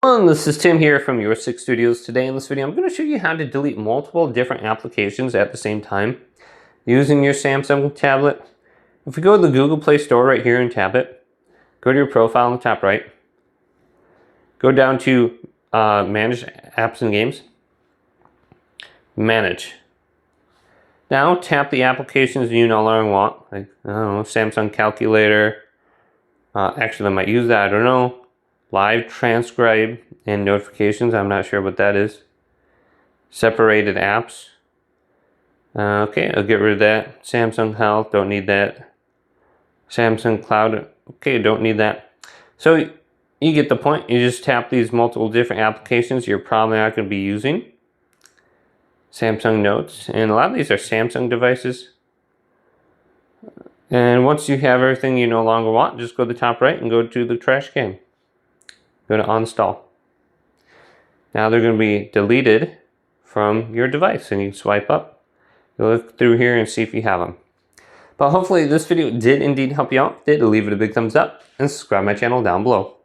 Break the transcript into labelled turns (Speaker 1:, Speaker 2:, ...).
Speaker 1: And this is Tim here from YourSix Studios. Today in this video I'm going to show you how to delete multiple different applications at the same time using your Samsung tablet. If we go to the Google Play Store right here and tap it, go to your profile on the top right, go down to Manage Apps and Games, Manage. Now tap the applications you no longer want, like I don't know, Samsung Calculator. Actually I might use that, I don't know. Live transcribe and notifications, I'm not sure what that is. Separated apps. Okay, I'll get rid of that. Samsung Health, don't need that. Samsung Cloud, okay, don't need that. So you get the point. You just tap these multiple different applications you're probably not going to be using. Samsung Notes, and a lot of these are Samsung devices. And once you have everything you no longer want, just go to the top right and go to the trash can. Go to Uninstall. Now they're going to be deleted from your device, and you can swipe up, go look through here and see if you have them. But hopefully this video did indeed help you out. If it did, leave it a big thumbs up and subscribe to my channel down below.